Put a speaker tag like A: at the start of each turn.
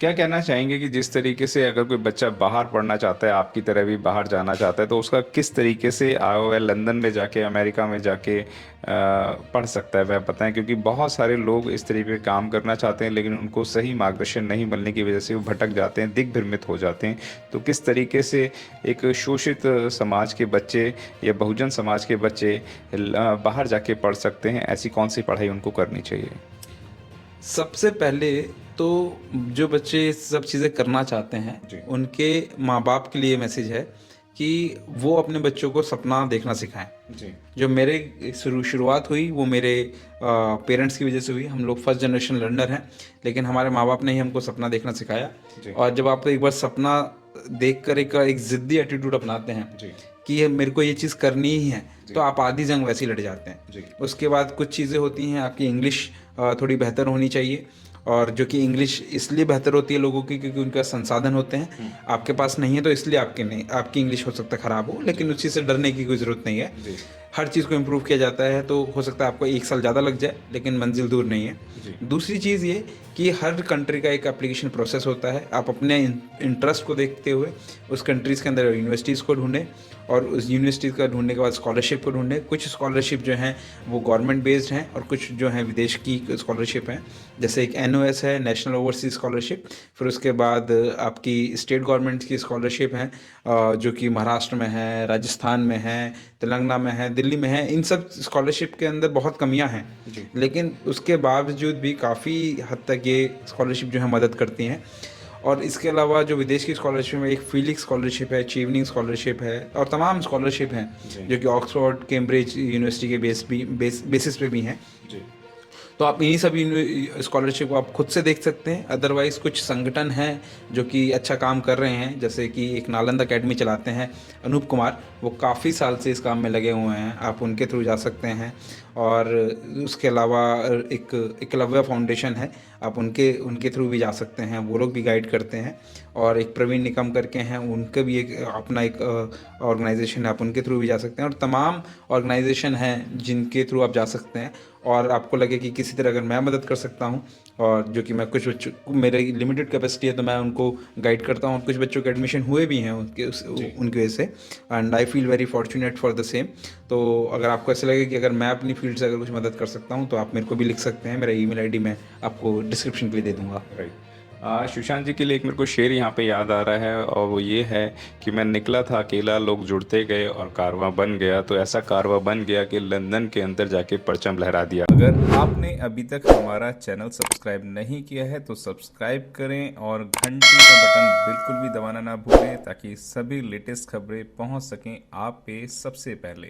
A: क्या कहना चाहेंगे कि जिस तरीके से अगर कोई बच्चा बाहर पढ़ना चाहता है, आपकी तरह भी बाहर जाना चाहता है, तो उसका किस तरीके से वह लंदन में जाके, अमेरिका में जाके पढ़ सकता है, वह बताएं। क्योंकि बहुत सारे लोग इस तरीके के काम करना चाहते हैं, लेकिन उनको सही मार्गदर्शन नहीं मिलने की वजह से वो भटक जाते हैं, दिग्भ्रमित हो जाते हैं। तो किस तरीके से एक शोषित समाज के बच्चे या बहुजन समाज के बच्चे बाहर जाके पढ़ सकते हैं, ऐसी कौन सी पढ़ाई उनको करनी चाहिए?
B: सबसे पहले तो जो बच्चे ये सब चीज़ें करना चाहते हैं,
A: जी।
B: उनके माँ बाप के लिए मैसेज है कि वो अपने बच्चों को सपना देखना सिखाएं।
A: जी।
B: जो मेरे शुरुआत हुई वो मेरे पेरेंट्स की वजह से हुई। हम लोग फर्स्ट जनरेशन लर्नर हैं, लेकिन हमारे माँ बाप ने ही हमको सपना देखना सिखाया।
A: जी।
B: और जब आप एक बार सपना देख कर एक ज़िद्दी एटीट्यूड अपनाते हैं
A: जी।
B: कि ये मेरे को ये चीज़ करनी ही है,
A: जी।
B: तो आप आधी जंग वैसे ही लड़ जाते हैं।
A: जी।
B: उसके बाद कुछ चीज़ें होती हैं, आपकी इंग्लिश थोड़ी बेहतर होनी चाहिए, और जो कि इंग्लिश इसलिए बेहतर होती है लोगों की क्योंकि उनका संसाधन होते हैं। आपके पास नहीं है तो इसलिए आपके नहीं, आपकी इंग्लिश हो सकता है ख़राब हो, लेकिन उस चीज़ से डरने की कोई ज़रूरत नहीं है।
A: जी।
B: हर चीज़ को इम्प्रूव किया जाता है, तो हो सकता है आपको 1 साल ज़्यादा लग जाए, लेकिन मंजिल दूर नहीं है।
A: जी।
B: दूसरी चीज़ ये कि हर कंट्री का एक एप्लीकेशन प्रोसेस होता है। आप अपने इंटरेस्ट को देखते हुए उस कंट्रीज़ के अंदर यूनिवर्सिटीज़ को ढूंढें, और उस यूनिवर्सिटीज़ का ढूंढने के बाद स्कॉलरशिप को ढूंढें। कुछ स्कॉलरशिप जो हैं वो गवर्नमेंट बेस्ड हैं, और कुछ जो हैं विदेश की स्कॉलरशिप हैं। जैसे एक NOS है, नेशनल ओवरसीज स्कॉलरशिप। फिर उसके बाद आपकी स्टेट गवर्नमेंट की स्कॉलरशिप हैं, जो कि महाराष्ट्र में है, राजस्थान में है, तेलंगाना में है, दिल्ली में है। इन सब स्कॉलरशिप के अंदर बहुत कमियां हैं,
A: जी।
B: लेकिन उसके बावजूद भी काफ़ी हद तक ये स्कॉलरशिप जो है मदद करती हैं। और इसके अलावा जो विदेश की स्कॉलरशिप में एक फीलिक्स स्कॉलरशिप है, चीवनिंग स्कॉलरशिप है, और तमाम स्कॉलरशिप हैं
A: जी।
B: जो कि ऑक्सफोर्ड केम्ब्रिज यूनिवर्सिटी के बेसिस पे भी हैं।
A: जी।
B: तो आप इन्हीं सभी स्कॉलरशिप को आप खुद से देख सकते हैं। अदरवाइज़ कुछ संगठन हैं जो कि अच्छा काम कर रहे हैं, जैसे कि एक नालंदा अकेडमी चलाते हैं अनूप कुमार, वो काफ़ी साल से इस काम में लगे हुए हैं, आप उनके थ्रू जा सकते हैं। और उसके अलावा एक एकलव्य फाउंडेशन है, आप उनके उनके थ्रू भी जा सकते हैं, वो लोग भी गाइड करते हैं। और एक प्रवीण निकम करके हैं, उनका भी एक अपना एक ऑर्गेनाइजेशन है, आप उनके थ्रू भी जा सकते हैं। और तमाम ऑर्गेनाइजेशन हैं जिनके थ्रू आप जा सकते हैं। और आपको लगे कि किसी तरह अगर मैं मदद कर सकता हूँ, और जो कि मैं कुछ बच्चों, मेरी लिमिटेड कैपेसिटी है, तो मैं उनको गाइड करता हूँ। कुछ बच्चों के एडमिशन हुए भी हैं उनकी वजह से, and I feel very fortunate for the same. तो अगर आपको ऐसा लगे कि अगर मैं अपनी फील्ड से अगर कुछ मदद कर सकता हूँ, तो आप मेरे को भी लिख सकते हैं। मेरा ईमेल आईडी मैं आपको डिस्क्रिप्शन के लिए दे दूँगा।
A: राइट। सुशांत जी के लिए एक मेरे को शेर यहाँ पे याद आ रहा है, और वो ये है कि मैं निकला था अकेला, लोग जुड़ते गए और कारवां बन गया। तो ऐसा कारवां बन गया कि लंदन के अंदर जाके परचम लहरा दिया। अगर आपने अभी तक हमारा चैनल सब्सक्राइब नहीं किया है तो सब्सक्राइब करें, और घंटी का बटन बिल्कुल भी दबाना ना भूलें, ताकि सभी लेटेस्ट खबरें पहुँच सकें आप पे सबसे पहले।